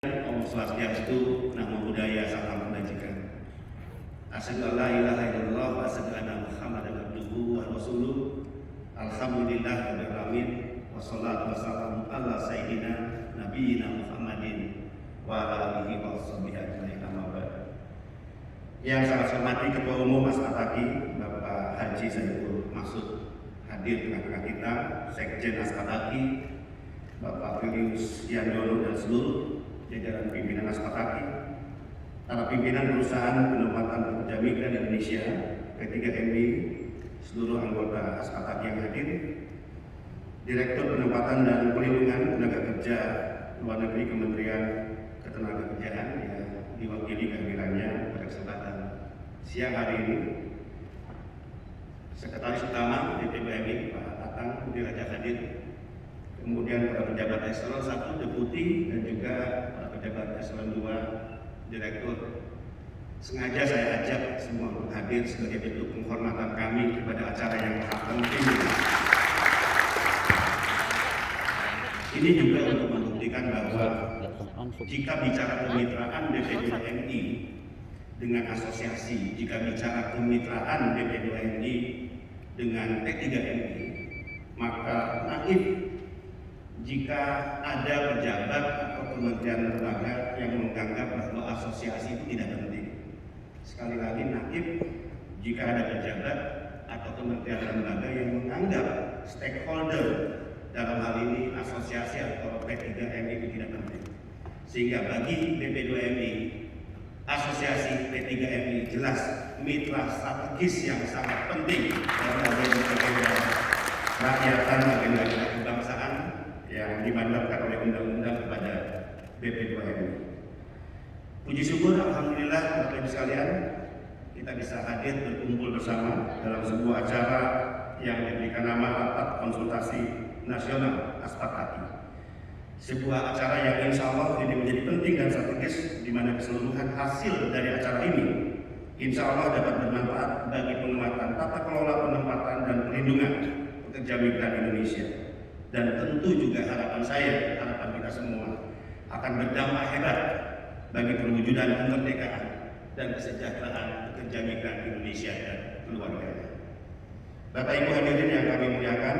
Om Swastiastu, Namo Buddhaya, Salam Kebajikan. Asyhadu an la ilaha illallah wa asyhadu anna Muhammadan abduhu wa rasuluh. Alhamdulillah rabbil alamin wassalatu wassalamu ala sayyidina nabiyina Muhammadin wa ala alihi wa sahbihi ajmain. Yang sangat saya hormati Ketua Umum Aspataki Bapak Haji Saiful Maksud hadir tengah-tengah kita, Sekjen Aspataki Bapak Filius Yandono dan seluruh jajaran pimpinan Aspataki, para pimpinan perusahaan penempatan pekerja migran Indonesia, P3MI, seluruh anggota Aspataki yang hadir, Direktur Penempatan dan Pelindungan Tenaga Kerja Luar Negeri Kementerian Ketenagakerjaan yang diwakili kehadirannya pada kesempatan siang hari ini, Sekretaris Utama DPBMI Pak Tatang Budi Raja hadir, kemudian para pejabat eselon 1 deputi dan juga para pejabat eselon 2 direktur. Sengaja saya ajak semua untuk hadir sebagai bentuk penghormatan kami kepada acara yang sangat penting. Ini juga untuk membuktikan bahwa jika bicara kemitraan BP2MI dengan asosiasi, jika bicara kemitraan BP2MI dengan P3MI, maka naif jika ada pejabat atau kementerian lembaga yang menganggap bahwa asosiasi itu tidak penting. Sekali lagi, naif jika ada pejabat atau kementerian lembaga yang menganggap stakeholder dalam hal ini asosiasi atau P3MI itu tidak penting. Sehingga bagi BP2MI, asosiasi P3MI jelas mitra strategis yang sangat penting dalam agenda rakyatan, agenda kebangsaan yang dimandatkan oleh undang-undang kepada BP2MI. Puji syukur, alhamdulillah Bapak Ibu sekalian, kita bisa hadir berkumpul bersama dalam sebuah acara yang diberikan nama Rapat Konsultasi Nasional Aspataki. Sebuah acara yang insya Allah ini menjadi penting dan strategis, di mana keseluruhan hasil dari acara ini insya Allah dapat bermanfaat bagi penguatan tata kelola penempatan dan perlindungan pekerja migran Indonesia. Dan tentu juga harapan saya, harapan kita semua akan berdampak hebat bagi perwujudan kemerdekaan dan kesejahteraan pekerja migran Indonesia dan keluarganya. Bapak Ibu hadirin yang kami muliakan,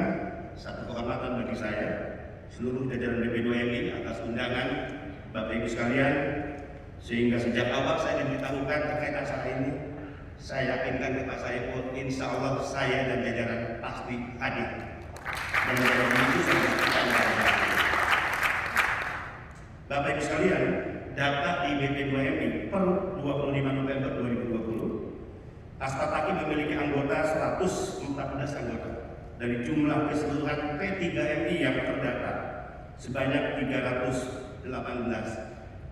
satu kehormatan bagi saya, seluruh jajaran BP2MI atas undangan Bapak Ibu sekalian, sehingga sejak awal saya diberitahukan terkait acara ini, saya yakinkan ke Pak Saiful, insya Allah saya dan jajaran pasti hadir. Dan itu Bapak Ibu sekalian, data di BP2MI per 25 November 2020, Aspataki memiliki anggota 114 anggota. Dari jumlah keseluruhan P3MI yang terdata sebanyak 318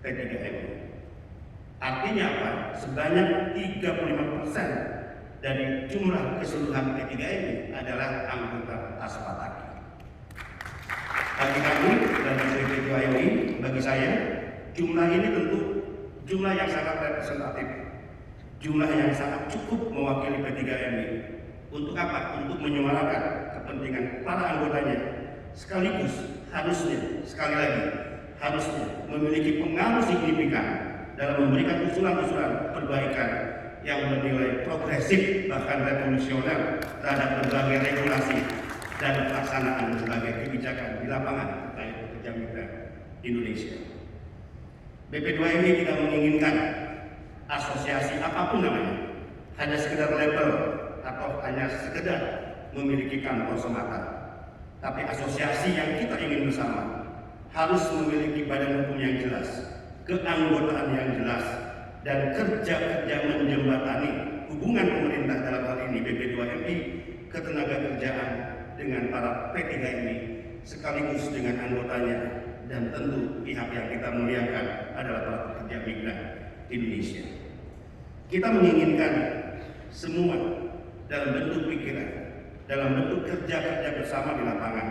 P3MI. Artinya apa? Sebanyak 35% dari jumlah keseluruhan P3MI adalah anggota Aspataki. Bagi kami, bagi P3MI, bagi saya, jumlah ini tentu jumlah yang sangat representatif, jumlah yang sangat cukup mewakili P3MI. Untuk apa? Untuk menyuarakan kepentingan para anggotanya, sekaligus harusnya, sekali lagi, harusnya memiliki pengaruh signifikan dalam memberikan usulan-usulan perbaikan yang bernilai progresif bahkan revolusioner terhadap berbagai regulasi dan pelaksanaan berbagai kebijakan di lapangan terkait pekerja migran Indonesia. BP2MI tidak menginginkan asosiasi apapun namanya hanya sekedar label atau hanya sekedar memiliki kantor semata, tapi asosiasi yang kita ingin bersama harus memiliki badan hukum yang jelas, keanggotaan yang jelas, dan kerja-kerja menjembatani hubungan pemerintah dalam hal ini BP2MI ketenagakerjaan dengan para P3MI sekaligus dengan anggotanya, dan tentu pihak yang kita muliakan adalah para pekerja migran Indonesia. Kita menginginkan semua dalam bentuk pikiran, dalam bentuk kerja-kerja bersama di lapangan,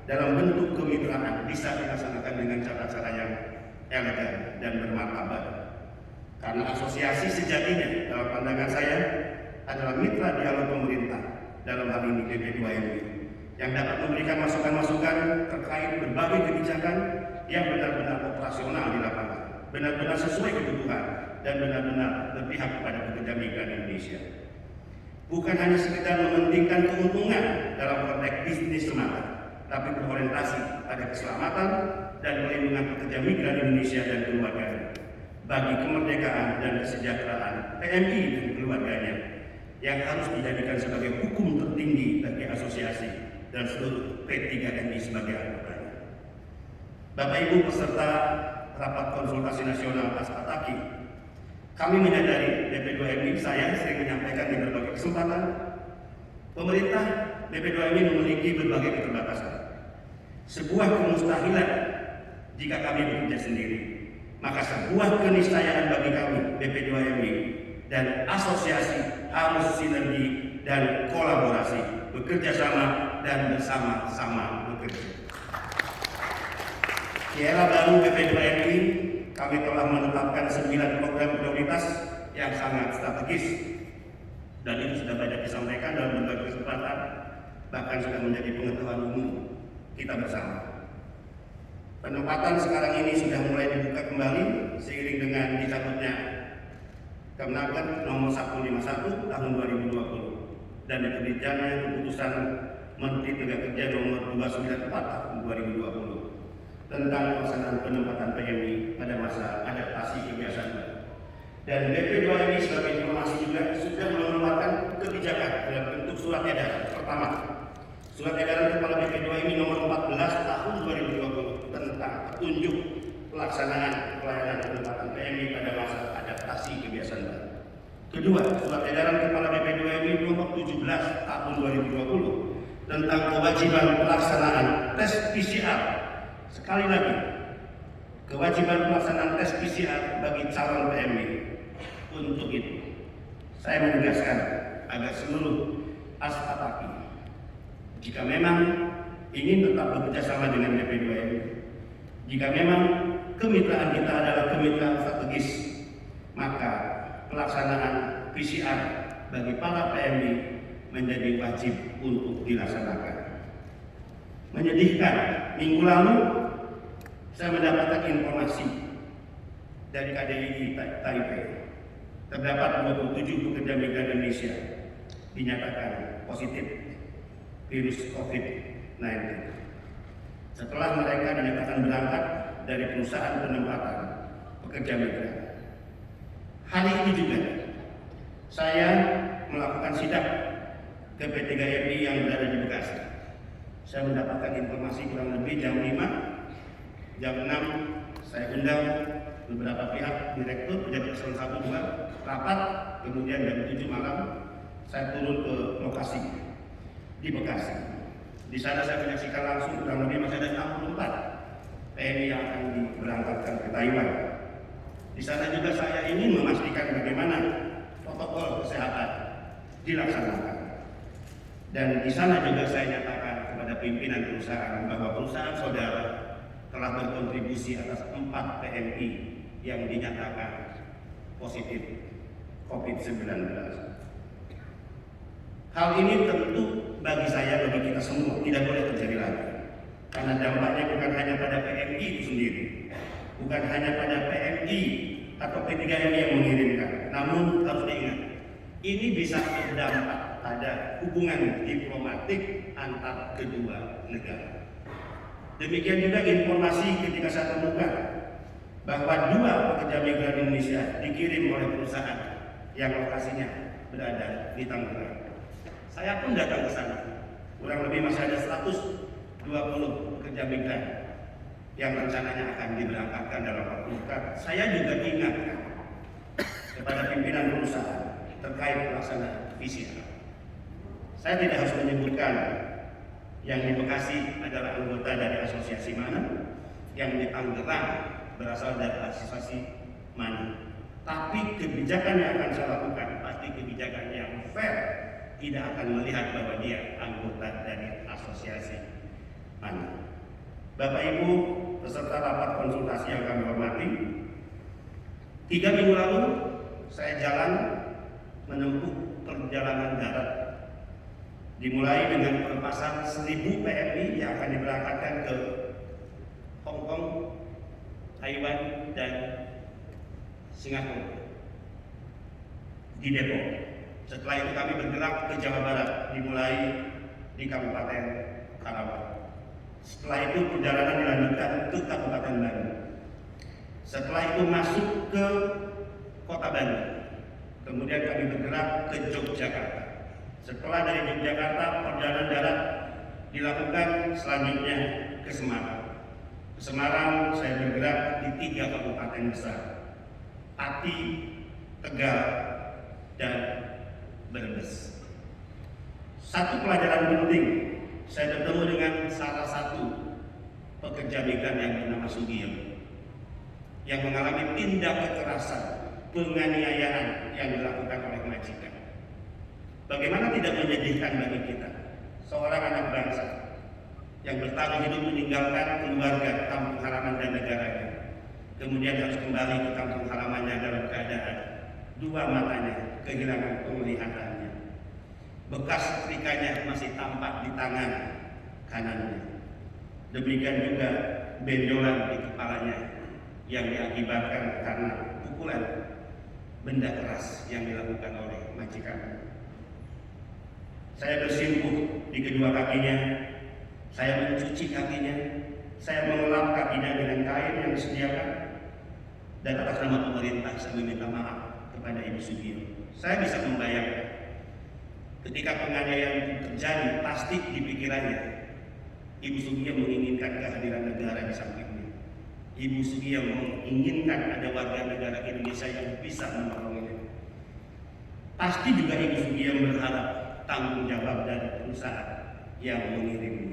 dalam bentuk kemitraan bisa dilaksanakan dengan cara-cara yang elegan dan bermartabat. Karena asosiasi sejatinya dalam pandangan saya adalah mitra dialog pemerintah, dalam hal ini BP2MI, yang dapat memberikan masukan-masukan terkait berbagai kebijakan yang benar-benar operasional di lapangan. benar-benar sesuai kebutuhan dan benar-benar berpihak kepada pekerja migran Indonesia. Bukan hanya sekedar mementingkan keuntungan dalam konteks bisnis semata, tapi berorientasi pada keselamatan dan perlindungan pekerja migran Indonesia dan keluarganya, bagi kemerdekaan dan kesejahteraan PMI dan keluarganya yang harus dijadikan sebagai hukum tertinggi bagi asosiasi dan seluruh P3MI sebagai anggotanya. Bapak Ibu peserta rapat konsultasi nasional Aspataki, kami menyadari BP2MI, saya sering menyampaikan di berbagai kesempatan, pemerintah BP2MI memiliki berbagai keterbatasan. Sebuah kemustahilan jika kami bekerja sendiri, maka sebuah keniscayaan bagi kami BP2MI dan asosiasi harus sinergi dan kolaborasi, bekerja sama dan bersama-sama bekerja. Di era baru BP2MI, kami telah menetapkan 9 program prioritas yang sangat strategis, dan itu sudah banyak disampaikan dalam berbagai kesempatan, bahkan sudah menjadi pengetahuan umum kita bersama. Penempatan sekarang ini sudah mulai dibuka kembali seiring dengan dicabutnya Kemenaker nomor 151 tahun 2020 dan diterbitkannya keputusan Menteri Tenaga Kerja nomor 294 tahun 2020 tentang pelaksanaan penempatan PMI pada masa adaptasi kebiasaan baru. Dan BP2MI sebagai informasi juga sudah mengeluarkan kebijakan dalam bentuk surat edaran. Pertama, surat edaran Kepala BP2MI nomor 14 tahun 2020 tentang petunjuk pelaksanaan pelayanan penempatan PMI pada masa adaptasi kebiasaan baru. Kedua, surat edaran Kepala BP2MI nomor 17 tahun 2020 tentang kewajiban pelaksanaan tes PCR. Sekali lagi, kewajiban pelaksanaan tes PCR bagi calon PMI. Untuk itu, saya menegaskan agar seluruh Aspataki, jika memang ingin tetap bekerja sama dengan BP2MI, jika memang kemitraan kita adalah kemitraan strategis, maka pelaksanaan PCR bagi para PMI menjadi wajib untuk dilaksanakan. Menyedihkan, minggu lalu saya mendapatkan informasi dari KDI Taipei. Terdapat 27 pekerja migran Indonesia dinyatakan positif virus COVID-19 setelah mereka dinyatakan berangkat dari perusahaan penempatan pekerja migran. Hari ini juga saya melakukan sidak ke P3MI yang berada di Bekasi. Saya mendapatkan informasi kurang lebih jam 5, jam 6 saya undang beberapa pihak, direktur, pejabat eselon 1, 2, rapat, kemudian jam 7 malam saya turun ke lokasi di Bekasi. Di sana saya menyaksikan langsung kurang lebih masih ada 64 PMI yang akan diberangkatkan ke Taiwan. Di sana juga saya ingin memastikan bagaimana protokol kesehatan dilaksanakan. Dan di sana juga saya nyatakan kepada pimpinan perusahaan bahwa perusahaan saudara telah berkontribusi atas 4 PMI yang dinyatakan positif COVID-19. Hal ini tentu bagi saya, bagi kita semua tidak boleh terjadi lagi. Karena dampaknya bukan hanya pada PMI itu sendiri, bukan hanya pada PMI atau P3MI yang mengirimkan, namun harus diingat, ini bisa berdampak pada hubungan diplomatik antar kedua negara. Demikian juga informasi ketika saya temukan bahwa 2 pekerja migran Indonesia dikirim oleh perusahaan yang lokasinya berada di Tangerang. Saya pun datang ke sana. Kurang lebih masih ada 120 pekerja migran yang rencananya akan diberangkatkan dalam waktu dekat. Saya juga ingatkan kepada pimpinan perusahaan terkait pelaksanaan PCR. Saya tidak harus menyebutkan yang di Bekasi adalah anggota dari asosiasi mana, yang di Tangerang berasal dari asosiasi mana. Tapi kebijakan yang akan saya lakukan pasti kebijakan yang fair, tidak akan melihat bahwa dia anggota dari asosiasi mana. Bapak Ibu peserta rapat konsultasi yang kami hormati, 3 minggu lalu saya jalan menempuh perjalanan darat, dimulai dengan pelepasan 1000 PMI yang akan diberangkatkan ke Hong Kong, Taiwan, dan Singapura, di Depok. Setelah itu kami bergerak ke Jawa Barat, dimulai di Kabupaten Karawang. Setelah itu perjalanan dilanjutkan ke Kabupaten Bandung. Setelah itu masuk ke Kota Bandung. Kemudian kami bergerak ke Yogyakarta. Setelah dari Yogyakarta, perjalanan darat dilakukan selanjutnya ke Semarang. Ke Semarang saya bergerak di 3 kabupaten besar: Pati, Tegal, dan Brebes. Satu pelajaran penting, saya bertemu dengan salah satu pekerja migran yang bernama Sugio, yang mengalami tindak kekerasan, penganiayaan yang dilakukan oleh majikan. Bagaimana tidak menyedihkan bagi kita, seorang anak bangsa yang bertaruh hidup meninggalkan keluarga, kampung halaman dan negaranya, kemudian harus kembali ke kampung halamannya dalam keadaan 2 matanya kehilangan penglihatannya, bekas setrikanya masih tampak di tangan kanannya, demikian juga benjolan di kepalanya yang diakibatkan karena pukulan benda keras yang dilakukan oleh majikan. Saya bersimpuh di kedua kakinya, saya mencuci kakinya, saya mengelap kakinya dengan kain yang disediakan, dan atas nama pemerintah saya meminta maaf kepada Ibu Sugio. Saya bisa membayangkan ketika penganiayaan itu terjadi, pasti di pikirannya Ibu Sugio menginginkan kehadiran negara di sampingnya. Ibu Sugio menginginkan ada warga negara Indonesia yang bisa menolongnya. Pasti juga Ibu Sugio berharap tanggung jawab dari perusahaan yang mengirimnya.